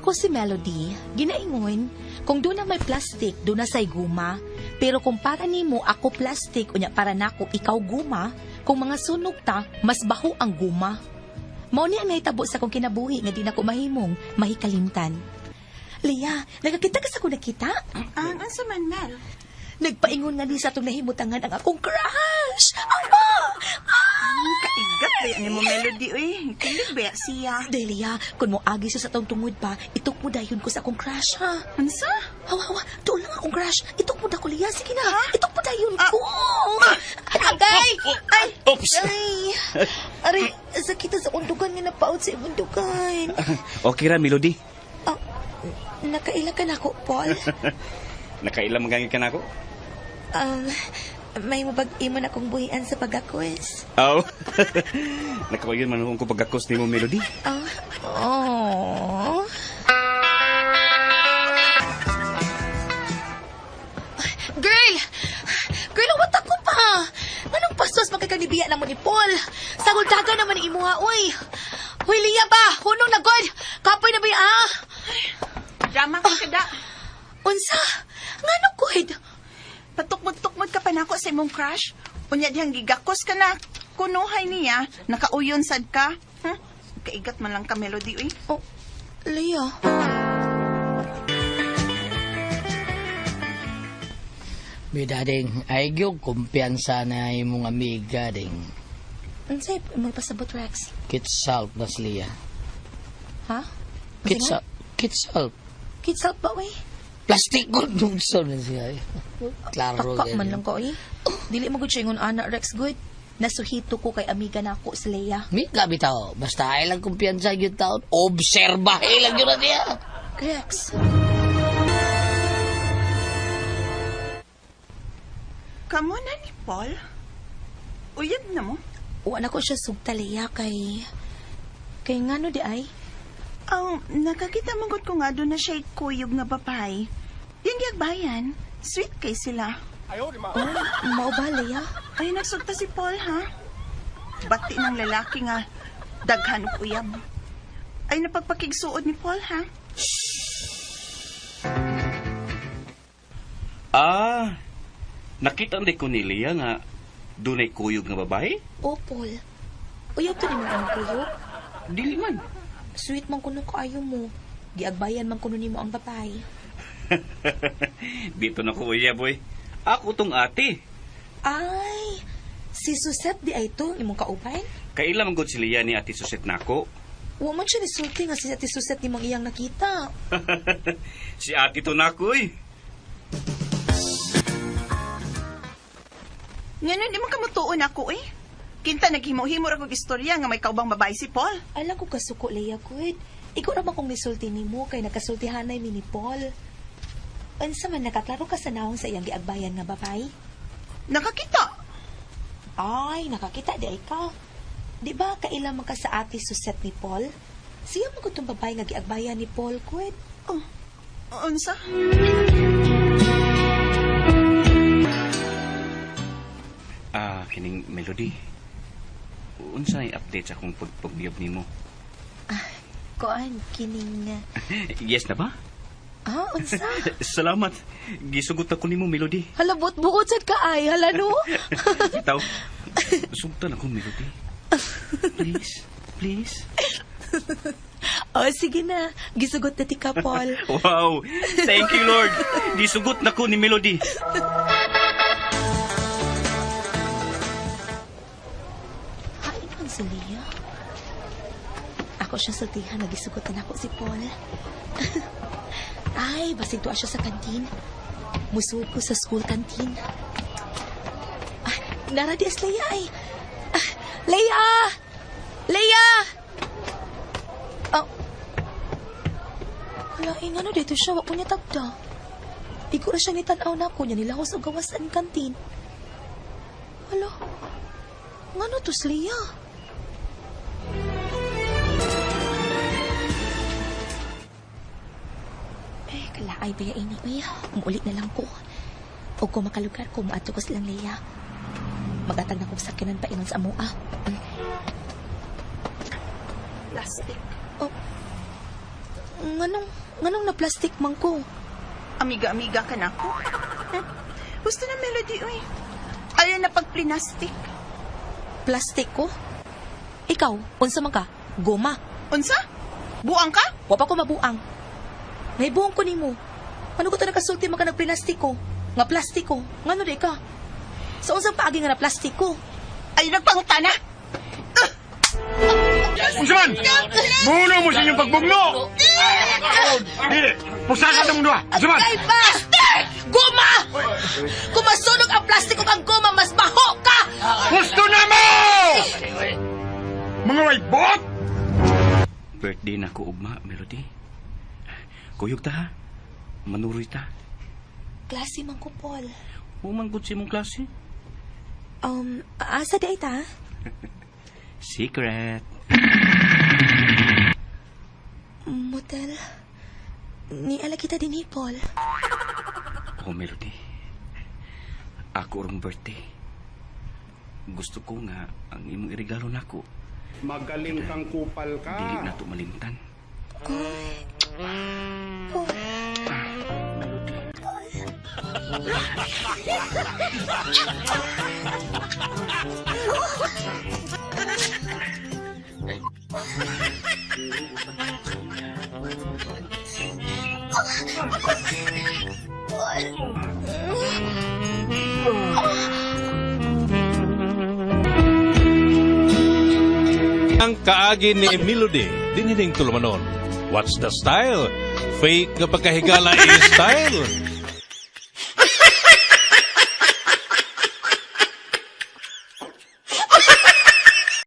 Ako si Melody, ginaingon, kung doon na may plastic, doon na say guma. Pero kung para nimo ako plastic, unya para nako ikaw guma, kung mga sunog ta, mas baho ang guma. Mao ni ang naitabo sa kong kinabuhi nga di na ko mahimong mahikalimtan. Leah, nagakita ka sa kung nakita? Ang asa man, Mel? Nagpaingon nga ni sa itong nahimutangan ang akong crush! Ama! Kaigat ba yan mo, Melody, uy? Kilig ba siya? Delia, kung mo agi siya sa itong tungod pa, itok mo dayon ko sa akong crush, ha? Ansa? Hawa, doon lang akong crush. Itok mo da ko, Leah. Sige na, itok mo dayon ko. Agay! Ay! Oops! Ay! Ari, sakita sa undugan nga napaot sa undugan. Okay ra, Melody. Oh, nakaila ka na ako, Paul. Nakailang magangin ka na ako? May mabag-imo na akong buhian sa pag-akwes. Oo. Nakapagyan man akong pagkakos ni mo, Melody. Oh. Girl! Girl, awat ako pa! Anong pastos magkakanibiya naman ni Paul? Sagol-daga naman ni imuha, uy! Uy, Leah ba? Hunong na God! Kapoy na ba yan, ah? Drama ka kada. Unsa? Nga no, God? Patukmod-tukmod ka pa na ako sa imong crush. Unya dihang gigakos ka na. Kunuhay niya, nakauyon sad ka. Kaigat man lang ka, Melody, uy. Oh, Leah. Bidading, ay gyud kumpiyansa na imong amiga ding. Unsay may pasabot, Rex? Kitsalt na siya. Ha? Kitsalt. Kitsalt. Kitsalt ba, uy? Plastic ko dugso na siya. Klaro Taka man lang ko, eh. Dili mo gud siya ingon ana, Rex, good. Nasuhito ko kay amiga na ako si Leah. Mi ka bitaw, basta ay lang kumpiyansa gyud taon. Obserbahe lang gyud na niya. Rex. Kamo na ni Paul? Uyab na mo? Uwan ako siya sugta, Leah, kay ngano di ay? Nakakita mong ko nga doon na siya'y kuyog nga babay. Yung gagbayan, sweet kay sila. Oh, mao ba, Leah? Ay, nagsugta si Paul, ha? Bati ng lalaki nga, daghan og uyab. Ay, napagpakigsuod ni Paul, ha? Nakita ndi ko ni Leah nga dunay kuyog nga babae? Oh, Paul. Uyab to ni mo ang kuyog. Dili man. Sweet man kuno ko ayo mo. Giagbayan man kuno nimo ang babay. Dito na ko, uya, boy. Ako tong ate. Ay, si Suset di ay to imong kaupay? Kailan man gud si Leah ni ate Suset nako? Wa man siya ni sulti nga si Ate Suset nimong iyang nakita. Si ate to nako, eh. Ngayon, di man kamutuon ako, eh. Kinta naghimo-himo ra kog istorya nga may kaubang babae si Paul. Alam ko kasuko, Leah, good. Ikaw ra ba kung nisulti nimo kay nakasultihanay mi ni Paul? Unsa man nakaklaro ka sa naong sa iyang giagbayan nga babay? Nakakita. Ay, nakakita di ay ka. Di ba kailan man ka sa Ate Suset ni Paul? Siya mo kutong babay nga giagbayan ni Paul, good. Unsa? Kining Melody. Unsa ay update sa akong pagpagbiyob nimo? Koan, kining... Yes na ba? Unsa? Salamat. Gisugot ako nimo, Melody. Halabot, bukod sad ka ay, halano? Bitaw. Sugtan ako, Melody. Please. Please. Sige na. Gisugot na ti ka, Paul. Wow. Thank you, Lord. Gisugot na ko ni Melody. Hain man si Leah. Ako siya sultihan, nagisugotan ako si Paul. Ay, basig tuwa siya sa kantin. Musuod ko sa school canteen. Naradias Leah ay. Leah! Leah! Wala, ano dito siya? Wak po niya tagda. Iko na siya nitanaw na ako niya nilahos o gawas ang kantin. Hala, ngano to si Leah? Kalaay ba ya ini? Uy, umulit na lang ko. O kung makalugar ko, maato ko silang Leah. Magatag na kong sakinan pa ingon sa amoa. Plastic. Nganong na plastic man ko? Amiga-amiga ka na ko. Gusto na Melody, uy. Ayaw na pag-plinastic. Plastic ko? Ikaw, unsa man ka? Goma. Unsa? Buang ka? Wa pa ko mabuang. May buong ko nimo. Ano ko to nakasulti man ka ng plastic ko? Nga plastic ko. Ngano di ka? Sa unsang paagi nga na plastic ko? Ay, nagpangutana! Unsa man? Muno mo sa inyong pagbugno! Dili, pusakan na mo doa. Unsa man? Ay, plastic! Goma! Kung masunog ang plastic ko ang goma, mas baho ka! Gusto na mo! Mga white bot! Birthday na ko ugma, Melody. Kuyog ta ha? Manuroy ta. Klase man ko, Paul. Umanggod si mong klase. Asa di ta? Secret. Motel. Ni ala kita din ni Paul. Oh, Melody. Ako rong birthday. Gusto ko nga ang imong irigalo nako. Magaling kang kupal ka. Dili na to malimtan. Paul. Melody. Ang kaagi ni Melody, dinining tulumanon. What's the style? Fake nga pagkahigala is style.